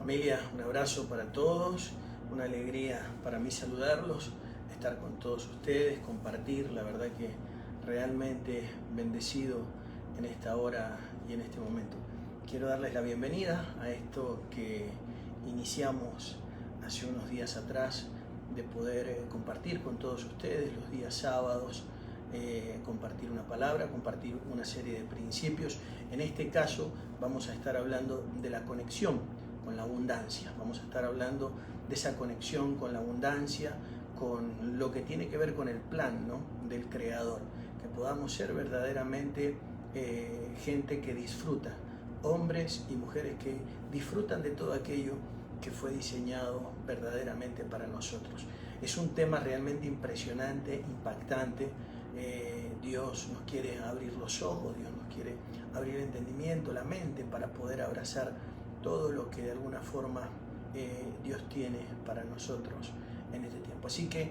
Familia, un abrazo para todos, una alegría para mí saludarlos, estar con todos ustedes, compartir, la verdad que realmente bendecido en esta hora y en este momento. Quiero darles la bienvenida a esto que iniciamos hace unos días atrás, de poder compartir con todos ustedes los días sábados, compartir una palabra, compartir una serie de principios. En este caso vamos a estar hablando de la conexión con la abundancia, vamos a estar hablando de esa conexión con la abundancia, con lo que tiene que ver con el plan, ¿no?, del Creador, que podamos ser verdaderamente gente que disfruta, hombres y mujeres que disfrutan de todo aquello que fue diseñado verdaderamente para nosotros. Es un tema realmente impresionante, impactante. Dios nos quiere abrir los ojos, Dios nos quiere abrir el entendimiento, la mente, para poder abrazar todo lo que de alguna forma Dios tiene para nosotros en este tiempo. Así que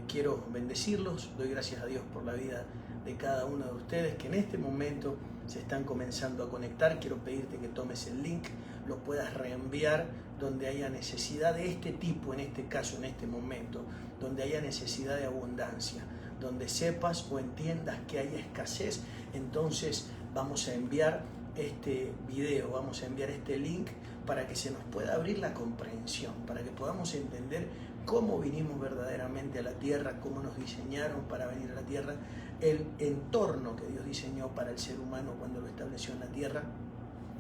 quiero bendecirlos, doy gracias a Dios por la vida de cada uno de ustedes que en este momento se están comenzando a conectar. Quiero pedirte que tomes el link, lo puedas reenviar donde haya necesidad de este tipo, en este caso, en este momento, donde haya necesidad de abundancia, donde sepas o entiendas que hay escasez. Entonces vamos a enviar este video, vamos a enviar este link para que se nos pueda abrir la comprensión, para que podamos entender cómo vinimos verdaderamente a la tierra, cómo nos diseñaron para venir a la tierra, el entorno que Dios diseñó para el ser humano cuando lo estableció en la tierra,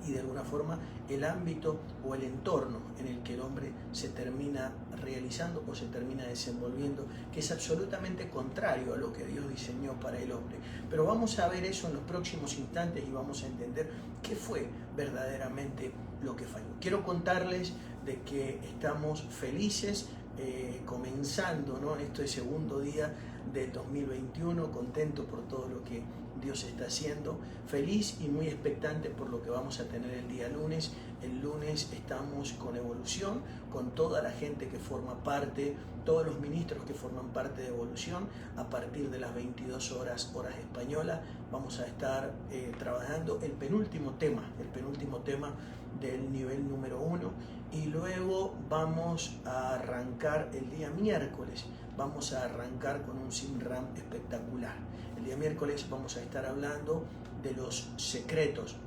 y de alguna forma el ámbito o el entorno en el que el hombre se termina realizando o se termina desenvolviendo, que es absolutamente contrario a lo que Dios diseñó para el hombre. Pero vamos a ver eso en los próximos instantes y vamos a entender qué fue verdaderamente lo que falló. Quiero contarles de que estamos felices comenzando, ¿no?, este segundo día del 2021, contento por todo lo que Dios está haciendo, feliz y muy expectante por lo que vamos a tener el día lunes. El lunes estamos con Evolución, con toda la gente que forma parte, todos los ministros que forman parte de Evolución. A partir de las 22 horas, horas española, vamos a estar trabajando el penúltimo tema del nivel número 1, y luego vamos a arrancar el día miércoles. Vamos a arrancar con un Simram espectacular. El día miércoles vamos a estar hablando de los secretos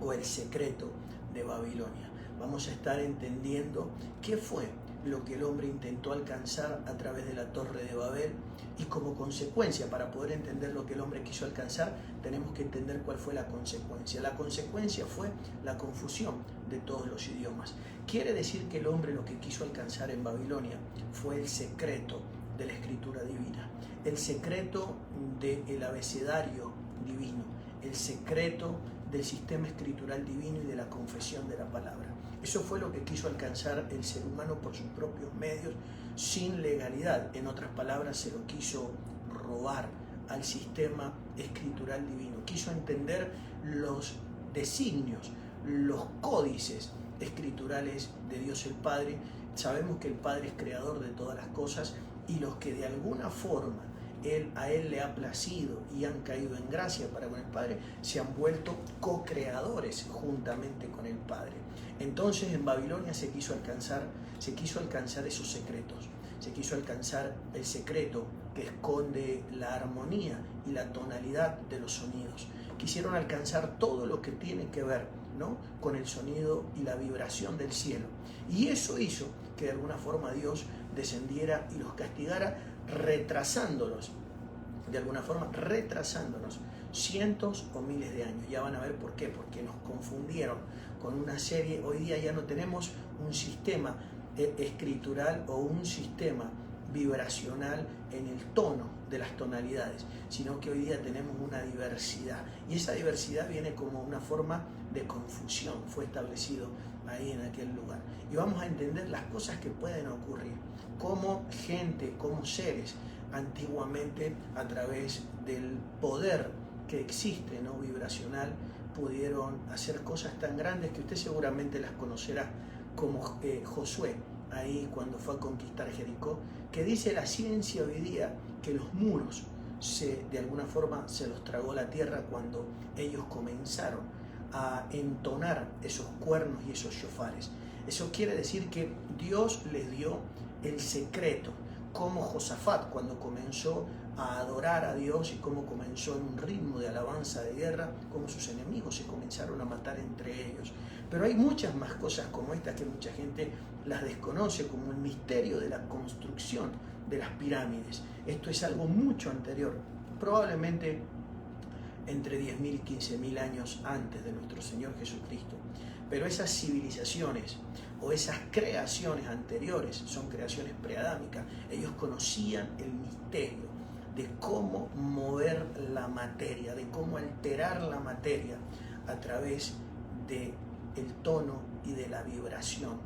o el secreto de Babilonia. Vamos a estar entendiendo qué fue lo que el hombre intentó alcanzar a través de la Torre de Babel, y como consecuencia, para poder entender lo que el hombre quiso alcanzar, tenemos que entender cuál fue la consecuencia. La consecuencia fue la confusión de todos los idiomas. Quiere decir que el hombre lo que quiso alcanzar en Babilonia fue el secreto de la escritura divina, el secreto del abecedario divino, el secreto del sistema escritural divino y de la confesión de la palabra. Eso fue lo que quiso alcanzar el ser humano por sus propios medios, sin legalidad. En otras palabras, se lo quiso robar al sistema escritural divino. Quiso entender los designios, los códices escriturales de Dios el Padre. Sabemos que el Padre es creador de todas las cosas, y los que de alguna forma a Él le ha placido y han caído en gracia para con el Padre, se han vuelto co-creadores juntamente con el Padre. Entonces en Babilonia se quiso alcanzar esos secretos, se quiso alcanzar el secreto que esconde la armonía y la tonalidad de los sonidos. Quisieron alcanzar todo lo que tiene que ver, ¿no?, con el sonido y la vibración del cielo. Y eso hizo que de alguna forma Dios descendiera y los castigara, retrasándolos cientos o miles de años. Ya van a ver por qué, porque nos confundieron con una serie. Hoy día ya no tenemos un sistema escritural o un sistema vibracional en el tono de las tonalidades, sino que hoy día tenemos una diversidad, y esa diversidad viene como una forma de confusión. Fue establecido ahí en aquel lugar, y vamos a entender las cosas que pueden ocurrir, como gente, como seres antiguamente, a través del poder que existe, ¿no?, vibracional, pudieron hacer cosas tan grandes que usted seguramente las conocerá, como Josué, ahí cuando fue a conquistar Jericó, que dice la ciencia hoy día que los muros de alguna forma se los tragó la tierra cuando ellos comenzaron a entonar esos cuernos y esos shofares. Eso quiere decir que Dios les dio el secreto, como Josafat cuando comenzó a adorar a Dios y cómo comenzó en un ritmo de alabanza de guerra, cómo sus enemigos se comenzaron a matar entre ellos. Pero hay muchas más cosas como estas que mucha gente las desconoce, como el misterio de la construcción de las pirámides. Esto es algo mucho anterior, probablemente entre 10.000 y 15.000 años antes de nuestro Señor Jesucristo. Pero esas civilizaciones o esas creaciones anteriores son creaciones preadámicas. Ellos conocían el misterio de cómo mover la materia, de cómo alterar la materia a través del tono y de la vibración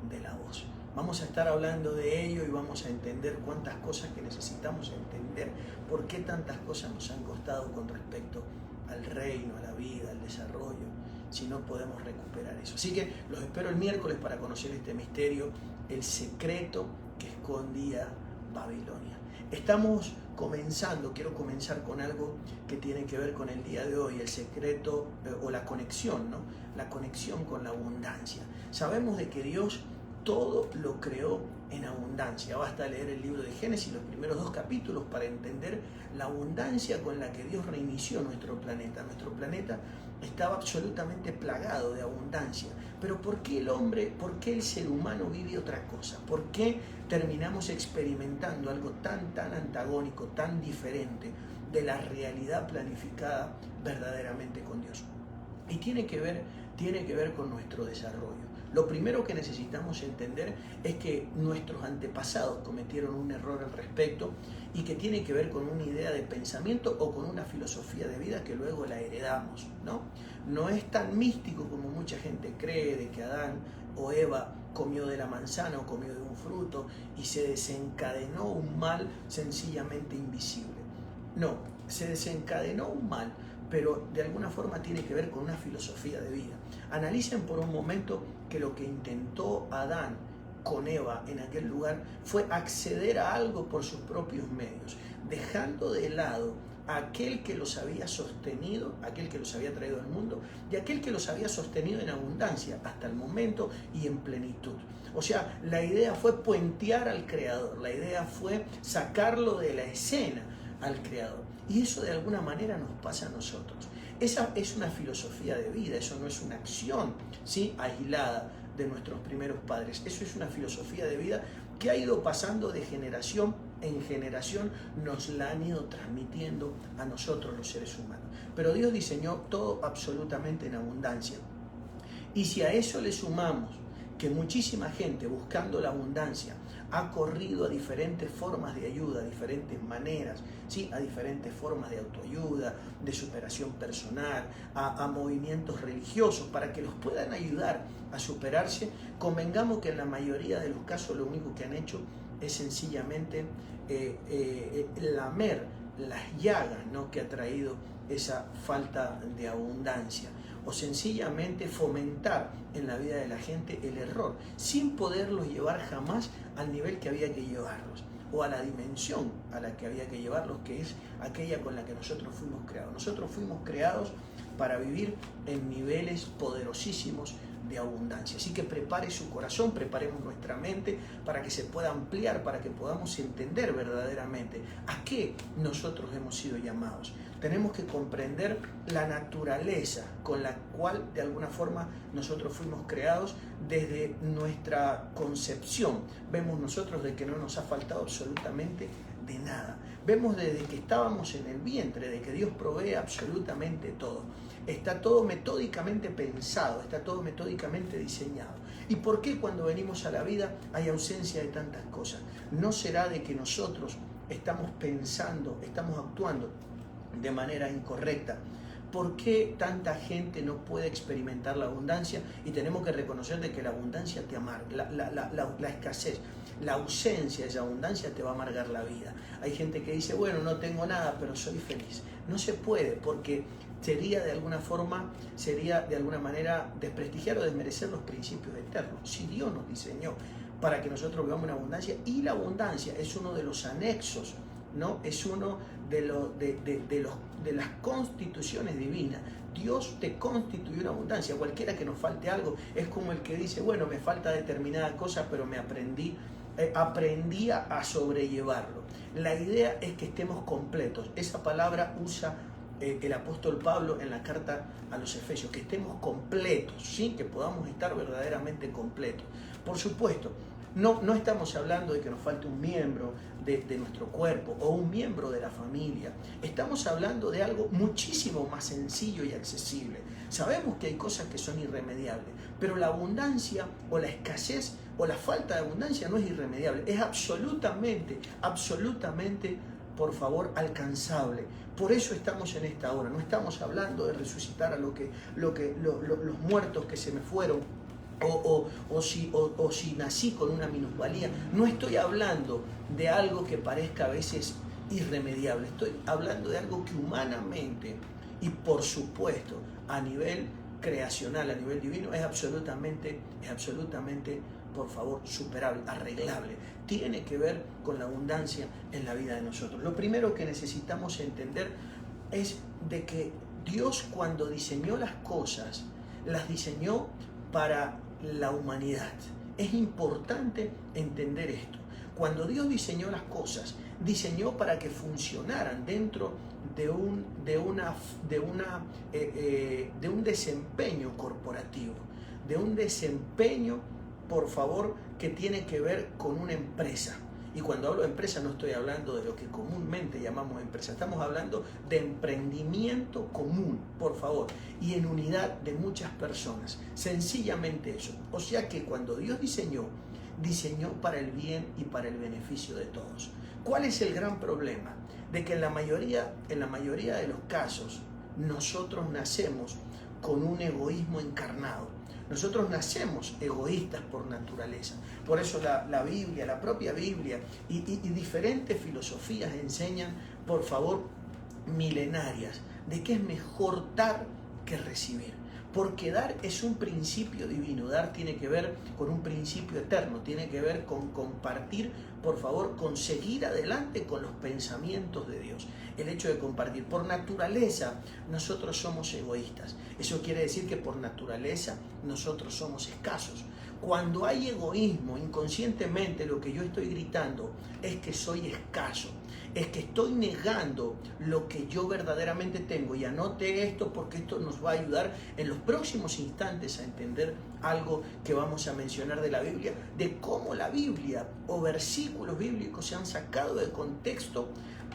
de la voz. Vamos a estar hablando de ello y vamos a entender cuántas cosas que necesitamos entender, por qué tantas cosas nos han costado con respecto al reino, a la vida, al desarrollo, si no podemos recuperar eso. Así que los espero el miércoles para conocer este misterio, el secreto que escondía Babilonia. Estamos comenzando, quiero comenzar con algo que tiene que ver con el día de hoy, el secreto o la conexión, ¿no? La conexión con la abundancia. Sabemos de que Dios todo lo creó en abundancia. Basta leer el libro de Génesis, los primeros 2 capítulos, para entender la abundancia con la que Dios reinició nuestro planeta. Nuestro planeta estaba absolutamente plagado de abundancia. Pero ¿por qué el hombre, por qué el ser humano vive otra cosa? ¿Por qué terminamos experimentando algo tan antagónico, tan diferente de la realidad planificada verdaderamente con Dios? Y tiene que ver con nuestro desarrollo. Lo primero que necesitamos entender es que nuestros antepasados cometieron un error al respecto y que tiene que ver con una idea de pensamiento o con una filosofía de vida que luego la heredamos, ¿no? No es tan místico como mucha gente cree de que Adán o Eva comió de la manzana o comió de un fruto y se desencadenó un mal sencillamente invisible. No, se desencadenó un mal, pero de alguna forma tiene que ver con una filosofía de vida. Analicen por un momento que lo que intentó Adán con Eva en aquel lugar fue acceder a algo por sus propios medios, dejando de lado a aquel que los había sostenido, aquel que los había traído al mundo y aquel que los había sostenido en abundancia hasta el momento y en plenitud. O sea, la idea fue puentear al Creador, la idea fue sacarlo de la escena al Creador. Y eso de alguna manera nos pasa a nosotros. Esa es una filosofía de vida, eso no es una acción, ¿sí?, aislada de nuestros primeros padres. Eso es una filosofía de vida que ha ido pasando de generación en generación, nos la han ido transmitiendo a nosotros los seres humanos. Pero Dios diseñó todo absolutamente en abundancia. Y si a eso le sumamos que muchísima gente buscando la abundancia ha corrido a diferentes formas de ayuda, a diferentes maneras, ¿sí?, a diferentes formas de autoayuda, de superación personal, a movimientos religiosos para que los puedan ayudar a superarse, convengamos que en la mayoría de los casos lo único que han hecho es sencillamente lamer las llagas, ¿no?, que ha traído esa falta de abundancia, o sencillamente fomentar en la vida de la gente el error, sin poderlos llevar jamás al nivel que había que llevarlos, o a la dimensión a la que había que llevarlos, que es aquella con la que nosotros fuimos creados. Nosotros fuimos creados para vivir en niveles poderosísimos de abundancia. Así que prepare su corazón, preparemos nuestra mente para que se pueda ampliar, para que podamos entender verdaderamente a qué nosotros hemos sido llamados. Tenemos que comprender la naturaleza con la cual de alguna forma nosotros fuimos creados desde nuestra concepción. Vemos nosotros de que no nos ha faltado absolutamente de nada. Vemos desde que estábamos en el vientre, de que Dios provee absolutamente todo. Está todo metódicamente pensado, está todo metódicamente diseñado. ¿Y por qué cuando venimos a la vida hay ausencia de tantas cosas? ¿No será de que nosotros estamos pensando, estamos actuando de manera incorrecta? ¿Por qué tanta gente no puede experimentar la abundancia? Y tenemos que reconocer de que la abundancia te amarga, la escasez, la ausencia de esa abundancia te va a amargar la vida. Hay gente que dice, bueno, no tengo nada, pero soy feliz. No se puede, porque sería de alguna manera desprestigiar o desmerecer los principios eternos. Si Dios nos diseñó para que nosotros vivamos una abundancia, y la abundancia es uno de los anexos ¿no? Es uno de las constituciones divinas. Dios te constituyó una abundancia. Cualquiera que nos falte algo es como el que dice, bueno, me falta determinada cosa, pero aprendí a sobrellevarlo. La idea es que estemos completos. Esa palabra usa el apóstol Pablo en la carta a los Efesios, que estemos completos, ¿sí? Que podamos estar verdaderamente completos. Por supuesto, no estamos hablando de que nos falte un miembro de nuestro cuerpo o un miembro de la familia. Estamos hablando de algo muchísimo más sencillo y accesible. Sabemos que hay cosas que son irremediables, pero la abundancia o la escasez o la falta de abundancia no es irremediable, es absolutamente, por favor, alcanzable. Por eso estamos en esta hora. No estamos hablando de resucitar a los muertos que se me fueron, o si nací con una minusvalía. No estoy hablando de algo que parezca a veces irremediable. Estoy hablando de algo que humanamente y por supuesto a nivel creacional, a nivel divino, es absolutamente, por favor, superable, arreglable. Tiene que ver con la abundancia en la vida de nosotros. Lo primero que necesitamos entender es de que Dios, cuando diseñó las cosas, las diseñó para la humanidad. Es importante entender esto. Cuando Dios diseñó las cosas, diseñó para que funcionaran dentro de un desempeño corporativo, de un desempeño, por favor, que tiene que ver con una empresa. Y cuando hablo de empresa no estoy hablando de lo que comúnmente llamamos empresa, estamos hablando de emprendimiento común, por favor, y en unidad de muchas personas. Sencillamente eso. O sea que cuando Dios diseñó para el bien y para el beneficio de todos. ¿Cuál es el gran problema? De que en la mayoría de los casos nosotros nacemos con un egoísmo encarnado. Nosotros nacemos egoístas por naturaleza. Por eso la Biblia, la propia Biblia y diferentes filosofías enseñan, por favor, milenarias, de que es mejor dar que recibir. Porque dar es un principio divino, dar tiene que ver con un principio eterno, tiene que ver con compartir, por favor, con seguir adelante con los pensamientos de Dios. El hecho de compartir. Por naturaleza nosotros somos egoístas. Eso quiere decir que por naturaleza nosotros somos escasos. Cuando hay egoísmo, inconscientemente lo que yo estoy gritando es que soy escaso. Es que estoy negando lo que yo verdaderamente tengo. Y anote esto porque esto nos va a ayudar en los próximos instantes a entender algo que vamos a mencionar de la Biblia, de cómo la Biblia o versículos bíblicos se han sacado de contexto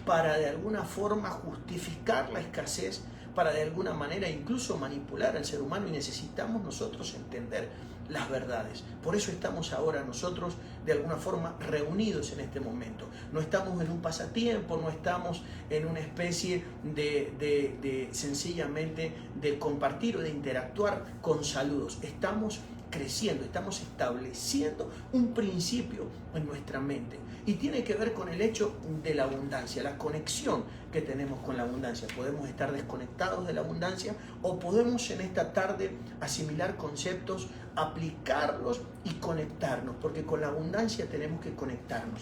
para de alguna forma justificar la escasez, para de alguna manera incluso manipular al ser humano, y necesitamos nosotros entender las verdades. Por eso estamos ahora nosotros de alguna forma reunidos en este momento. No estamos en un pasatiempo, no estamos en una especie de sencillamente de compartir o de interactuar con saludos. Estamos creciendo, estamos estableciendo un principio en nuestra mente y tiene que ver con el hecho de la abundancia, la conexión que tenemos con la abundancia. Podemos estar desconectados de la abundancia o podemos en esta tarde asimilar conceptos, aplicarlos y conectarnos, porque con la abundancia tenemos que conectarnos.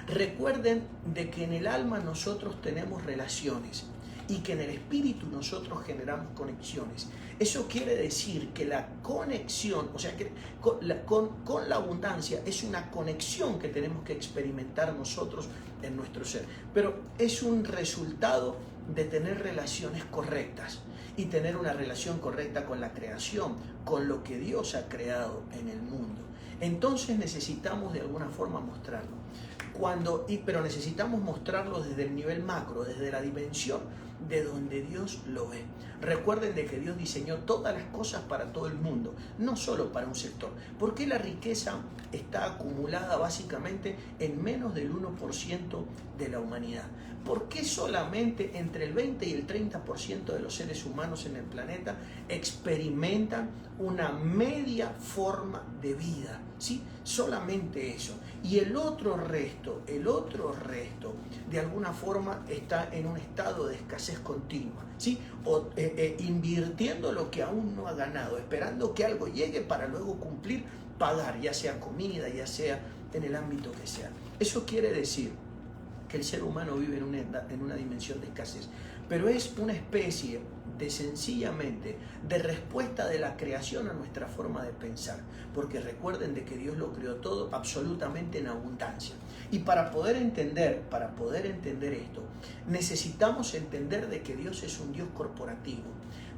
Recuerden de que en el alma nosotros tenemos relaciones y que en el espíritu nosotros generamos conexiones. Eso quiere decir que la conexión, o sea que con la abundancia es una conexión que tenemos que experimentar nosotros en nuestro ser. Pero es un resultado de tener relaciones correctas y tener una relación correcta con la creación, con lo que Dios ha creado en el mundo. Entonces necesitamos de alguna forma mostrarlo. Pero necesitamos mostrarlo desde el nivel macro, desde la dimensión de donde Dios lo ve. Recuerden de que Dios diseñó todas las cosas para todo el mundo, no solo para un sector. ¿Por qué la riqueza está acumulada básicamente en menos del 1% de la humanidad? ¿Por qué solamente entre el 20 y el 30% de los seres humanos en el planeta experimentan una media forma de vida? ¿Sí? Solamente eso. Y el otro resto, de alguna forma está en un estado de escasez continua, ¿sí? O invirtiendo lo que aún no ha ganado, esperando que algo llegue para luego cumplir, pagar, ya sea comida, ya sea en el ámbito que sea. Eso quiere decir que el ser humano vive en una dimensión de escasez, pero es una especie de sencillamente de respuesta de la creación a nuestra forma de pensar, porque recuerden de que Dios lo creó todo absolutamente en abundancia. Y para poder entender esto, necesitamos entender de que Dios es un Dios corporativo,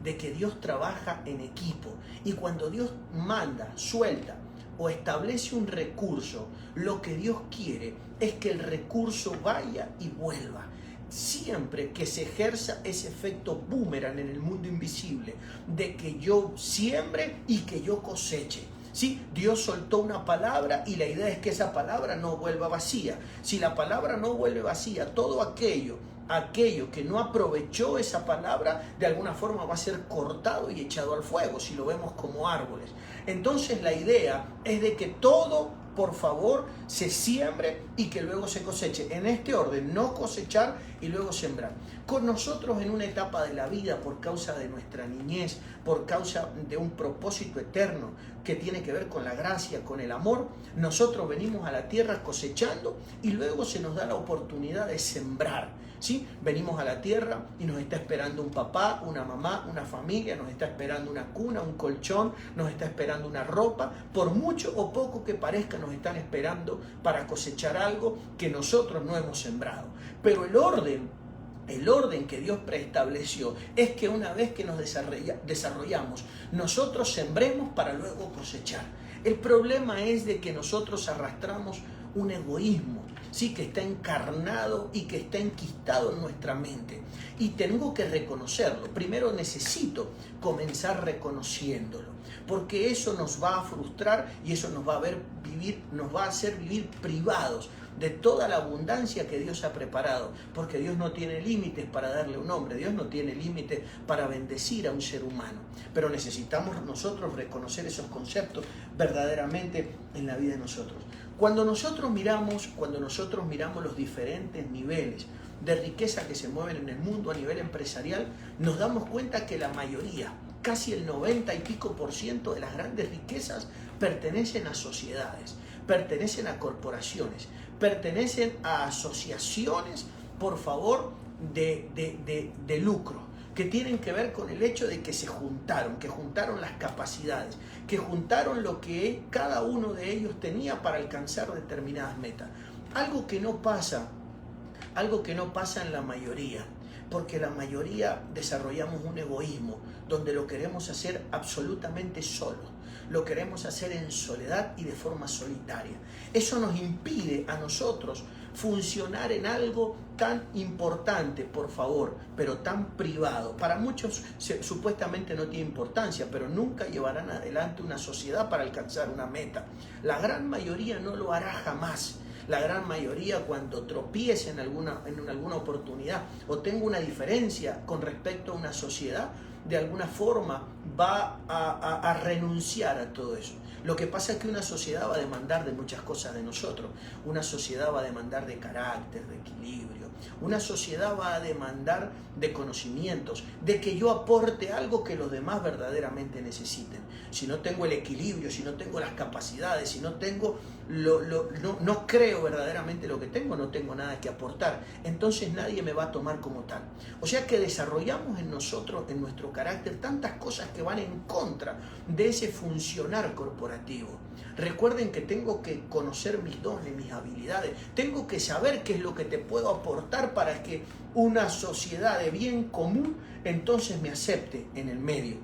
de que Dios trabaja en equipo, y cuando Dios manda, suelta o establece un recurso, lo que Dios quiere es que el recurso vaya y vuelva. Siempre que se ejerza ese efecto boomerang en el mundo invisible, de que yo siembre y que yo coseche. ¿Sí? Dios soltó una palabra y la idea es que esa palabra no vuelva vacía. Si la palabra no vuelve vacía, todo aquello que no aprovechó esa palabra, de alguna forma va a ser cortado y echado al fuego, si lo vemos como árboles. Entonces la idea es de que todo, por favor, se siembre y que luego se coseche. En este orden, no cosechar y luego sembrar. Con nosotros en una etapa de la vida, por causa de nuestra niñez, por causa de un propósito eterno que tiene que ver con la gracia, con el amor, nosotros venimos a la tierra cosechando y luego se nos da la oportunidad de sembrar. ¿Sí? Venimos a la tierra y nos está esperando un papá, una mamá, una familia, nos está esperando una cuna, un colchón, nos está esperando una ropa. Por mucho o poco que parezca, nos están esperando para cosechar algo que nosotros no hemos sembrado. Pero el orden que Dios preestableció es que una vez que nos desarrollamos, nosotros sembremos para luego cosechar. El problema es de que nosotros arrastramos un egoísmo, sí, que está encarnado y que está enquistado en nuestra mente. Y tengo que reconocerlo. Primero necesito comenzar reconociéndolo, porque eso nos va a frustrar y eso nos va a hacer vivir privados de toda la abundancia que Dios ha preparado, porque Dios no tiene límites para darle un nombre, Dios no tiene límites para bendecir a un ser humano, pero necesitamos nosotros reconocer esos conceptos verdaderamente en la vida de nosotros. Cuando nosotros miramos los diferentes niveles de riqueza que se mueven en el mundo a nivel empresarial, nos damos cuenta que la mayoría, casi el 90 y pico % de las grandes riquezas pertenecen a sociedades, pertenecen a corporaciones, pertenecen a asociaciones, por favor, de lucro, que tienen que ver con el hecho de que se juntaron, que juntaron las capacidades, que juntaron lo que cada uno de ellos tenía para alcanzar determinadas metas. Algo que no pasa en la mayoría, porque la mayoría desarrollamos un egoísmo donde lo queremos hacer absolutamente solos, lo queremos hacer en soledad y de forma solitaria. Eso nos impide a nosotros funcionar en algo tan importante, por favor, pero tan privado. Para muchos supuestamente no tiene importancia, pero nunca llevarán adelante una sociedad para alcanzar una meta. La gran mayoría no lo hará jamás. La gran mayoría, cuando tropiece en alguna oportunidad o tenga una diferencia con respecto a una sociedad, de alguna forma va a renunciar a todo eso. Lo que pasa es que una sociedad va a demandar de muchas cosas de nosotros. Una sociedad va a demandar de carácter, de equilibrio. Una sociedad va a demandar de conocimientos, de que yo aporte algo que los demás verdaderamente necesiten. Si no tengo el equilibrio, si no tengo las capacidades, si no tengo no creo verdaderamente lo que tengo, no tengo nada que aportar. Entonces nadie me va a tomar como tal. O sea que desarrollamos en nosotros, en nuestro carácter, tantas cosas que van en contra de ese funcionar corporativo. Recuerden que tengo que conocer mis dones, mis habilidades. Tengo que saber qué es lo que te puedo aportar para que una sociedad de bien común entonces me acepte en el medio.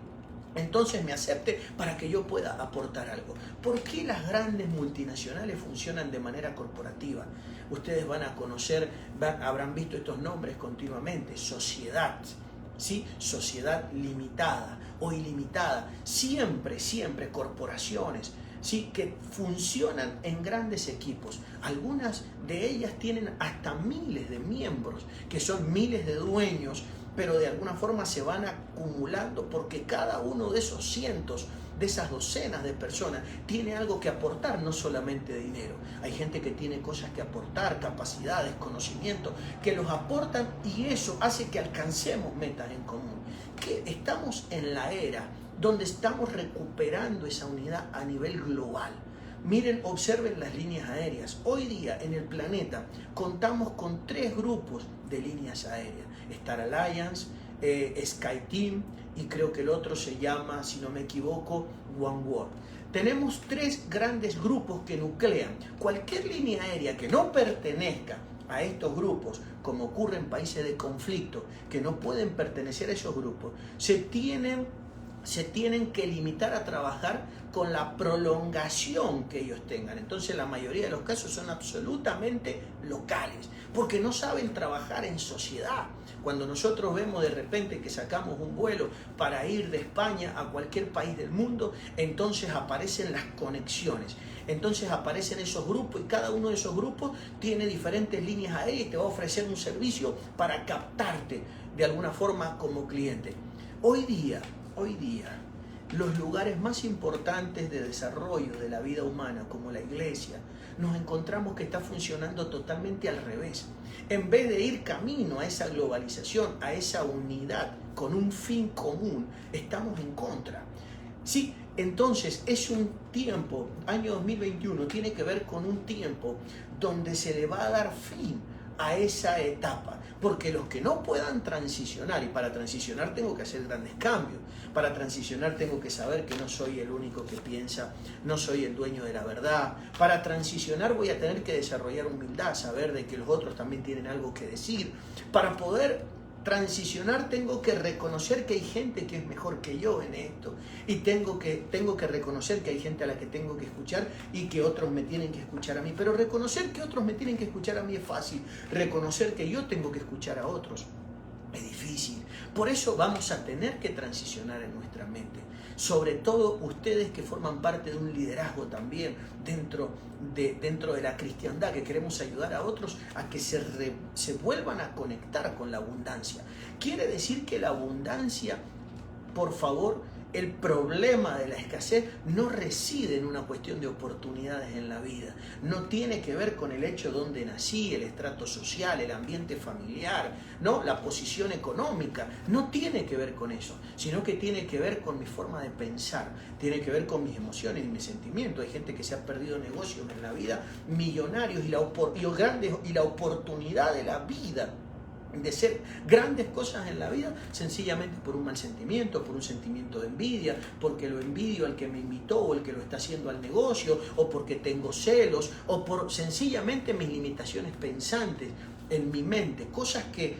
Entonces me acepte para que yo pueda aportar algo. ¿Por qué las grandes multinacionales funcionan de manera corporativa? Ustedes van a conocer, habrán visto estos nombres continuamente. Sociedad, ¿sí? Sociedad limitada o ilimitada. Siempre corporaciones, ¿sí? Que funcionan en grandes equipos. Algunas de ellas tienen hasta miles de miembros, que son miles de dueños, pero de alguna forma se van acumulando porque cada uno de esos cientos, de esas docenas de personas, tiene algo que aportar, no solamente dinero. Hay gente que tiene cosas que aportar, capacidades, conocimientos, que los aportan y eso hace que alcancemos metas en común. Que estamos en la era donde estamos recuperando esa unidad a nivel global. Miren, observen las líneas aéreas. Hoy día en el planeta contamos con 3 grupos de líneas aéreas. Star Alliance, SkyTeam y creo que el otro se llama, si no me equivoco, OneWorld. Tenemos 3 grandes grupos que nuclean. Cualquier línea aérea que no pertenezca a estos grupos, como ocurre en países de conflicto, que no pueden pertenecer a esos grupos, se tienen que limitar a trabajar con la prolongación que ellos tengan. Entonces la mayoría de los casos son absolutamente locales, porque no saben trabajar en sociedad. Cuando nosotros vemos de repente que sacamos un vuelo para ir de España a cualquier país del mundo, entonces aparecen las conexiones. Entonces aparecen esos grupos y cada uno de esos grupos tiene diferentes líneas aéreas y te va a ofrecer un servicio para captarte de alguna forma como cliente. Hoy día, los lugares más importantes de desarrollo de la vida humana, como la iglesia, nos encontramos que está funcionando totalmente al revés. En vez de ir camino a esa globalización, a esa unidad con un fin común, estamos en contra. Sí, entonces es un tiempo, año 2021, tiene que ver con un tiempo donde se le va a dar fin a esa etapa, porque los que no puedan transicionar, y para transicionar tengo que hacer grandes cambios, para transicionar tengo que saber que no soy el único que piensa, no soy el dueño de la verdad, para transicionar voy a tener que desarrollar humildad, saber de que los otros también tienen algo que decir, para poder transicionar tengo que reconocer que hay gente que es mejor que yo en esto y tengo que reconocer que hay gente a la que tengo que escuchar y que otros me tienen que escuchar a mí, pero reconocer que otros me tienen que escuchar a mí es fácil, reconocer que yo tengo que escuchar a otros es difícil. Por eso vamos a tener que transicionar en nuestra mente, sobre todo ustedes que forman parte de un liderazgo también dentro de la cristiandad, que queremos ayudar a otros a que se vuelvan a conectar con la abundancia. Quiere decir que la abundancia, por favor, el problema de la escasez no reside en una cuestión de oportunidades en la vida. No tiene que ver con el hecho de dónde nací, el estrato social, el ambiente familiar, ¿no? La posición económica. No tiene que ver con eso, sino que tiene que ver con mi forma de pensar, tiene que ver con mis emociones y mis sentimientos. Hay gente que se ha perdido negocios en la vida, millonarios y la oportunidad de la vida de ser grandes cosas en la vida sencillamente por un mal sentimiento, por un sentimiento de envidia, porque lo envidio al que me invitó o el que lo está haciendo al negocio, o porque tengo celos, o por sencillamente mis limitaciones pensantes en mi mente, cosas que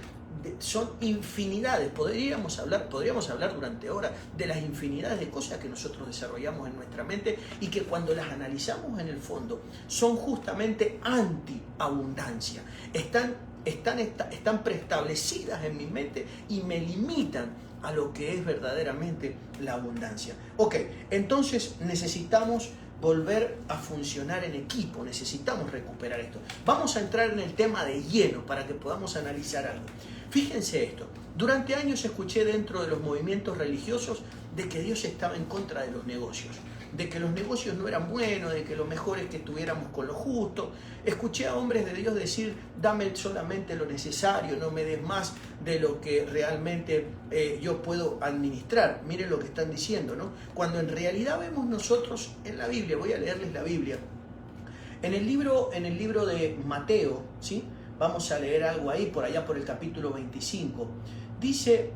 son infinidades. Podríamos hablar durante horas de las infinidades de cosas que nosotros desarrollamos en nuestra mente y que cuando las analizamos en el fondo son justamente anti-abundancia. Están preestablecidas en mi mente y me limitan a lo que es verdaderamente la abundancia. Ok, entonces necesitamos volver a funcionar en equipo, necesitamos recuperar esto. Vamos a entrar en el tema de lleno para que podamos analizar algo. Fíjense esto, durante años escuché dentro de los movimientos religiosos de que Dios estaba en contra de los negocios, de que los negocios no eran buenos, de que lo mejor es que estuviéramos con lo justo. Escuché a hombres de Dios decir, dame solamente lo necesario, no me des más de lo que realmente yo puedo administrar. Miren lo que están diciendo, ¿no? Cuando en realidad vemos nosotros en la Biblia, voy a leerles la Biblia, en el libro de Mateo, ¿sí? Vamos a leer algo ahí, por allá por el capítulo 25. Dice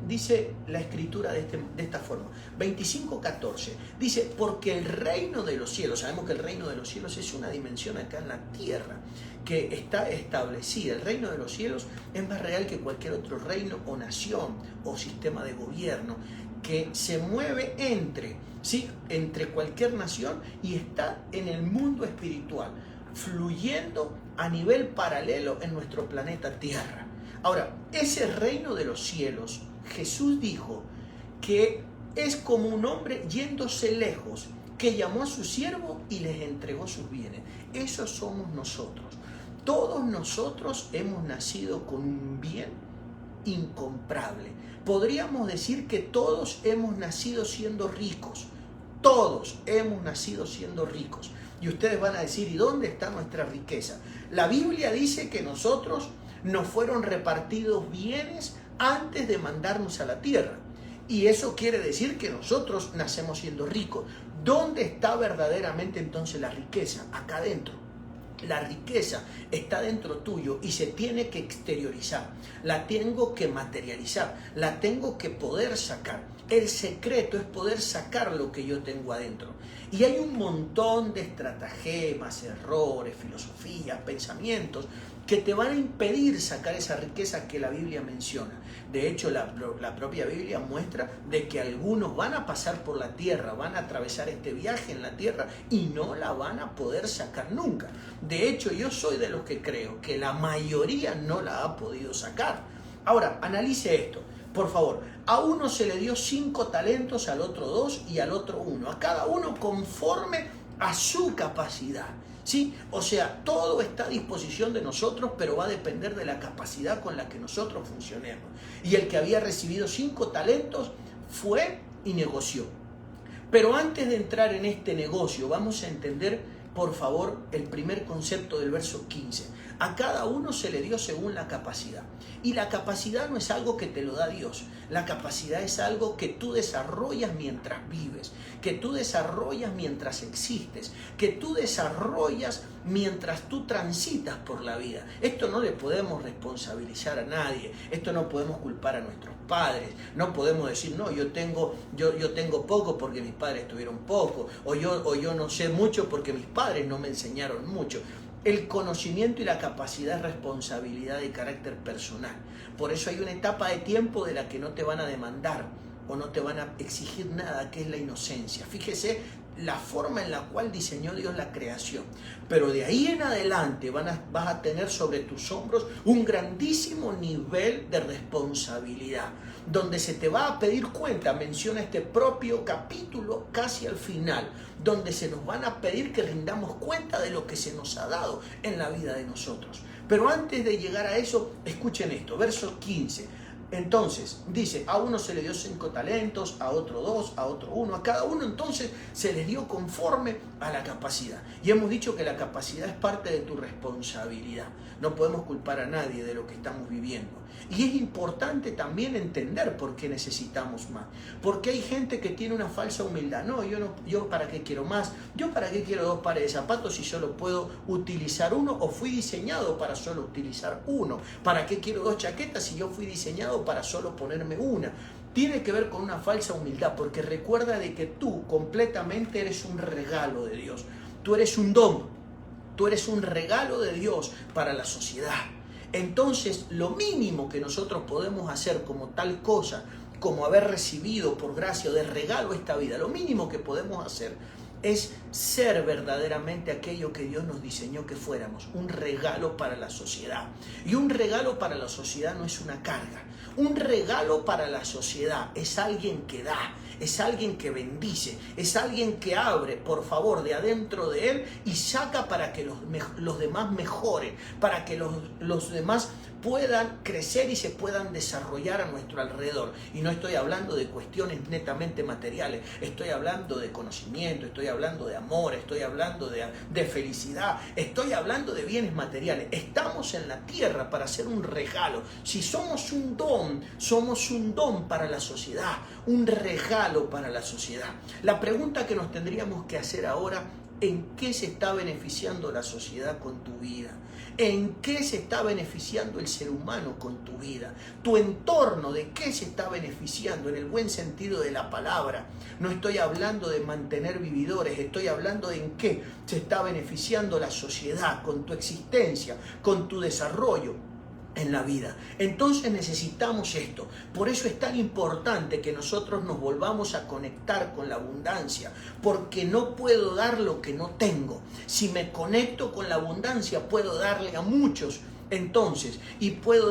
la escritura de esta forma, 25:14, dice, porque el reino de los cielos, sabemos que el reino de los cielos es una dimensión acá en la tierra que está establecida. El reino de los cielos es más real que cualquier otro reino o nación o sistema de gobierno que se mueve entre cualquier nación y está en el mundo espiritual, fluyendo a nivel paralelo en nuestro planeta Tierra. Ahora, ese reino de los cielos, Jesús dijo que es como un hombre yéndose lejos, que llamó a su siervo y les entregó sus bienes. Esos somos nosotros. Todos nosotros hemos nacido con un bien incomparable. Podríamos decir que todos hemos nacido siendo ricos. Todos hemos nacido siendo ricos. Y ustedes van a decir, ¿y dónde está nuestra riqueza? La Biblia dice que nosotros nos fueron repartidos bienes antes de mandarnos a la tierra. Y eso quiere decir que nosotros nacemos siendo ricos. ¿Dónde está verdaderamente entonces la riqueza? Acá adentro. La riqueza está dentro tuyo y se tiene que exteriorizar. La tengo que materializar, la tengo que poder sacar. El secreto es poder sacar lo que yo tengo adentro. Y hay un montón de estratagemas, errores, filosofías, pensamientos que te van a impedir sacar esa riqueza que la Biblia menciona. De hecho, la propia Biblia muestra de que algunos van a pasar por la tierra, van a atravesar este viaje en la tierra y no la van a poder sacar nunca. De hecho, yo soy de los que creo que la mayoría no la ha podido sacar. Ahora, analice esto. Por favor, a uno se le dio 5 talentos, al otro 2 y al otro 1. A cada uno conforme a su capacidad. ¿Sí? O sea, todo está a disposición de nosotros, pero va a depender de la capacidad con la que nosotros funcionemos. Y el que había recibido 5 talentos fue y negoció. Pero antes de entrar en este negocio, vamos a entender, por favor, el primer concepto del verso 15. A cada uno se le dio según la capacidad. Y la capacidad no es algo que te lo da Dios. La capacidad es algo que tú desarrollas mientras vives, que tú desarrollas mientras existes, que tú desarrollas mientras tú transitas por la vida. Esto no le podemos responsabilizar a nadie. Esto no podemos culpar a nuestros padres. No podemos decir, no, yo tengo poco porque mis padres tuvieron poco. O yo no sé mucho porque mis padres no me enseñaron mucho. El conocimiento y la capacidad es responsabilidad de carácter personal. Por eso hay una etapa de tiempo de la que no te van a demandar o no te van a exigir nada, que es la inocencia. Fíjese la forma en la cual diseñó Dios la creación. Pero de ahí en adelante vas a tener sobre tus hombros un grandísimo nivel de responsabilidad, donde se te va a pedir cuenta. Menciona este propio capítulo casi al final, donde se nos van a pedir que rindamos cuenta de lo que se nos ha dado en la vida de nosotros. Pero antes de llegar a eso, escuchen esto, verso 15. Entonces, dice, a uno se le dio 5 talentos, a otro 2, a otro 1, a cada uno entonces se les dio conforme a la capacidad. Y hemos dicho que la capacidad es parte de tu responsabilidad. No podemos culpar a nadie de lo que estamos viviendo. Y es importante también entender por qué necesitamos más. Porque hay gente que tiene una falsa humildad. No, yo para qué quiero más, yo para qué quiero 2 pares de zapatos si solo puedo utilizar uno, o fui diseñado para solo utilizar uno. ¿Para qué quiero 2 chaquetas si yo fui diseñado para solo ponerme una? Tiene que ver con una falsa humildad, porque recuerda de que tú completamente eres un regalo de Dios. Tú eres un don, tú eres un regalo de Dios para la sociedad. Entonces, lo mínimo que nosotros podemos hacer como tal cosa, como haber recibido por gracia o de regalo esta vida, lo mínimo que podemos hacer es ser verdaderamente aquello que Dios nos diseñó que fuéramos, un regalo para la sociedad. Y un regalo para la sociedad no es una carga. Un regalo para la sociedad es alguien que da, es alguien que bendice, es alguien que abre, por favor, de adentro de él y saca para que los demás mejoren, para que los demás puedan crecer y se puedan desarrollar a nuestro alrededor. Y no estoy hablando de cuestiones netamente materiales, estoy hablando de conocimiento, estoy hablando de amor, estoy hablando de felicidad, estoy hablando de bienes materiales. Estamos en la tierra para hacer un regalo. Si somos un don para la sociedad, un regalo para la sociedad. La pregunta que nos tendríamos que hacer ahora: ¿en qué se está beneficiando la sociedad con tu vida? ¿En qué se está beneficiando el ser humano con tu vida? Tu entorno, ¿de qué se está beneficiando? En el buen sentido de la palabra. No estoy hablando de mantener vividores, estoy hablando de en qué se está beneficiando la sociedad con tu existencia, con tu desarrollo en la vida. Entonces necesitamos esto. Por eso es tan importante que nosotros nos volvamos a conectar con la abundancia, porque no puedo dar lo que no tengo. Si me conecto con la abundancia, puedo darle a muchos. Entonces, y puedo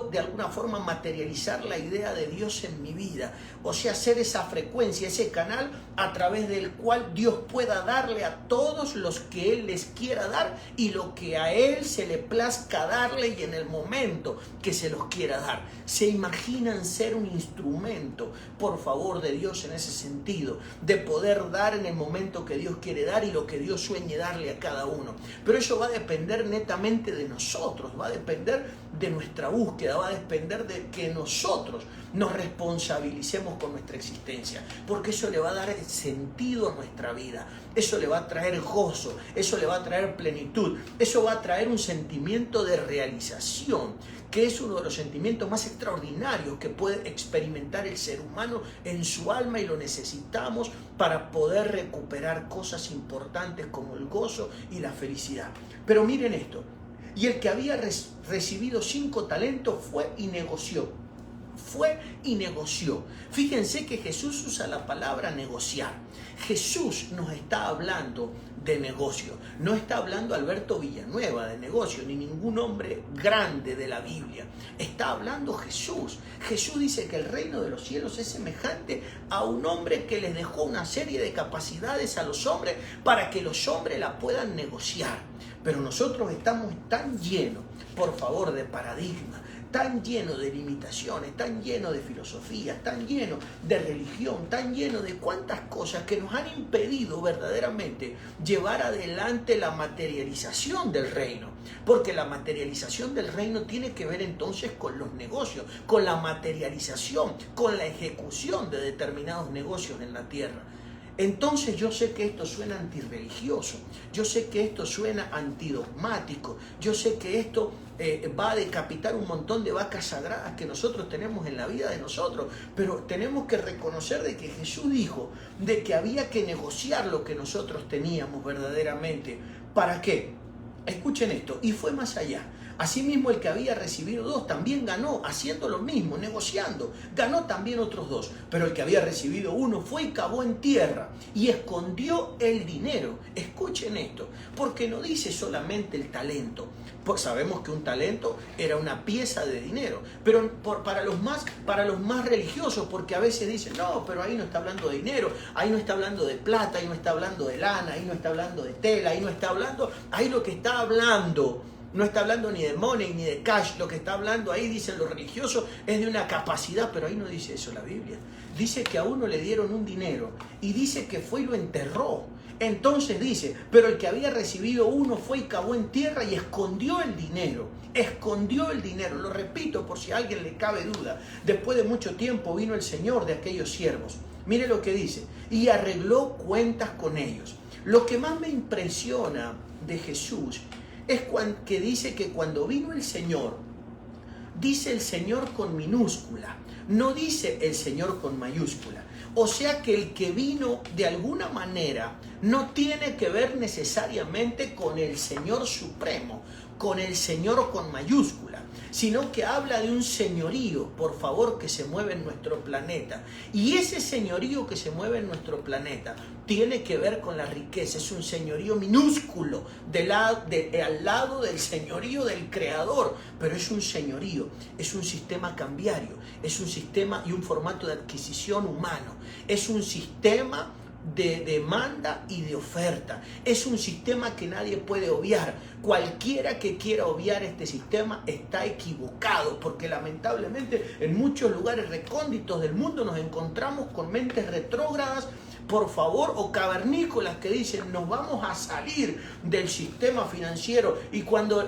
de alguna forma materializar la idea de Dios en mi vida, o sea, hacer esa frecuencia, ese canal a través del cual Dios pueda darle a todos los que Él les quiera dar y lo que a Él se le plazca darle y en el momento que se los quiera dar. ¿Se imaginan ser un instrumento, por favor, de Dios en ese sentido? De poder dar en el momento que Dios quiere dar y lo que Dios sueñe darle a cada uno. Pero eso va a depender netamente de nosotros, va a depender de nuestra búsqueda, va a depender de que nosotros nos responsabilicemos con nuestra existencia, porque eso le va a dar sentido a nuestra vida, eso le va a traer gozo, eso le va a traer plenitud, eso va a traer un sentimiento de realización, que es uno de los sentimientos más extraordinarios que puede experimentar el ser humano en su alma, y lo necesitamos para poder recuperar cosas importantes como el gozo y la felicidad. Pero miren esto, y el que había recibido 5 talentos fue y negoció. Fíjense que Jesús usa la palabra negociar. Jesús nos está hablando de negocio. No está hablando Alberto Villanueva de negocio, ni ningún hombre grande de la Biblia. Está hablando Jesús. Jesús dice que el reino de los cielos es semejante a un hombre que les dejó una serie de capacidades a los hombres para que los hombres la puedan negociar. Pero nosotros estamos tan llenos, por favor, de paradigmas, tan lleno de limitaciones, tan lleno de filosofías, tan lleno de religión, tan lleno de cuantas cosas que nos han impedido verdaderamente llevar adelante la materialización del reino. Porque la materialización del reino tiene que ver entonces con los negocios, con la materialización, con la ejecución de determinados negocios en la tierra. Entonces yo sé que esto suena antirreligioso, yo sé que esto suena antidogmático, yo sé que esto va a decapitar un montón de vacas sagradas que nosotros tenemos en la vida de nosotros, pero tenemos que reconocer de que Jesús dijo de que había que negociar lo que nosotros teníamos verdaderamente. ¿Para qué? Escuchen esto, y fue más allá. Asimismo, el que había recibido 2 también ganó, haciendo lo mismo, negociando. Ganó también otros 2. Pero el que había recibido 1 fue y cavó en tierra y escondió el dinero. Escuchen esto, porque no dice solamente el talento. Pues sabemos que un talento era una pieza de dinero, pero para los más religiosos, porque a veces dicen, no, pero ahí no está hablando de dinero, ahí no está hablando de plata, ahí no está hablando de lana, ahí no está hablando de tela, ahí lo que está hablando, no está hablando ni de money ni de cash, lo que está hablando ahí, dicen los religiosos, es de una capacidad, pero ahí no dice eso la Biblia. Dice que a uno le dieron un dinero y dice que fue y lo enterró. Entonces dice, pero el que había recibido 1 fue y cavó en tierra y escondió el dinero. Escondió el dinero, lo repito por si a alguien le cabe duda. Después de mucho tiempo vino el Señor de aquellos siervos. Mire lo que dice, y arregló cuentas con ellos. Lo que más me impresiona de Jesús es que dice que cuando vino el Señor, dice el Señor con minúscula, no dice el Señor con mayúscula. O sea que el que vino de alguna manera no tiene que ver necesariamente con el Señor Supremo, con el Señor con mayúscula, sino que habla de un señorío, por favor, que se mueve en nuestro planeta. Y ese señorío que se mueve en nuestro planeta tiene que ver con la riqueza. Es un señorío minúsculo al lado del señorío del Creador, pero es un señorío, es un sistema cambiario, es un sistema y un formato de adquisición humano, es un sistema de demanda y de oferta. Es un sistema que nadie puede obviar. Cualquiera que quiera obviar este sistema está equivocado, porque lamentablemente en muchos lugares recónditos del mundo nos encontramos con mentes retrógradas, por favor, o cavernícolas que dicen nos vamos a salir del sistema financiero, y cuando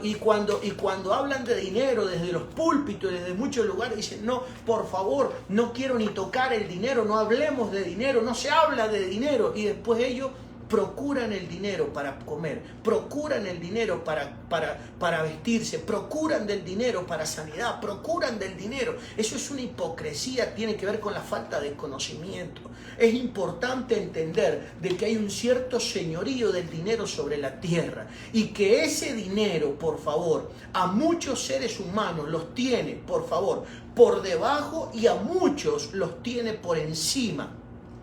hablan de dinero desde los púlpitos y desde muchos lugares dicen no, por favor, no quiero ni tocar el dinero, no hablemos de dinero, no se habla de dinero, y después ellos procuran el dinero para comer, procuran el dinero para vestirse, procuran del dinero para sanidad, procuran del dinero. Eso es una hipocresía, tiene que ver con la falta de conocimiento. Es importante entender de que hay un cierto señorío del dinero sobre la tierra, y que ese dinero, por favor, a muchos seres humanos los tiene, por favor, por debajo, y a muchos los tiene por encima.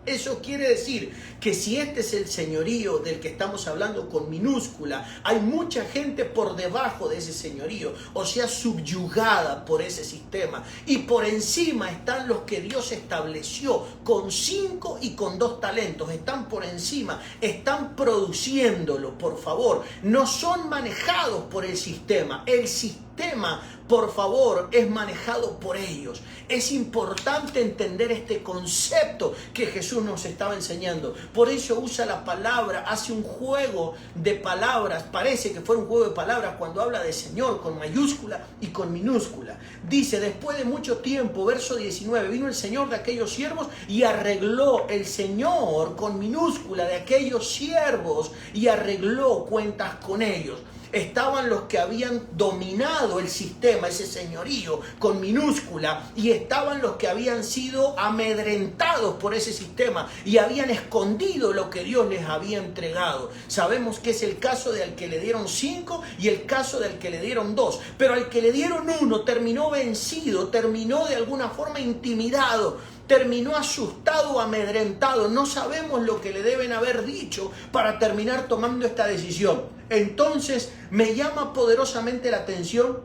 Eso quiere decir que si este es el señorío del que estamos hablando con minúscula, hay mucha gente por debajo de ese señorío, o sea, subyugada por ese sistema. Y por encima están los que Dios estableció con 5 y con 2 talentos. Están por encima, están produciéndolo, por favor. No son manejados por el sistema. El sistema sistema, por favor, es manejado por ellos. Es importante entender este concepto que Jesús nos estaba enseñando. Por eso usa la palabra, hace un juego de palabras. Parece que fue un juego de palabras cuando habla de Señor con mayúscula y con minúscula. Dice, después de mucho tiempo, verso 19, vino el Señor de aquellos siervos y arregló el Señor con minúscula de aquellos siervos y arregló cuentas con ellos. Estaban los que habían dominado el sistema, ese señorío con minúscula, y estaban los que habían sido amedrentados por ese sistema y habían escondido lo que Dios les había entregado. Sabemos que es el caso de al que le dieron 5 y el caso del que le dieron 2, pero al que le dieron 1 terminó vencido, terminó de alguna forma intimidado, terminó asustado, amedrentado. No sabemos lo que le deben haber dicho para terminar tomando esta decisión. Entonces me llama poderosamente la atención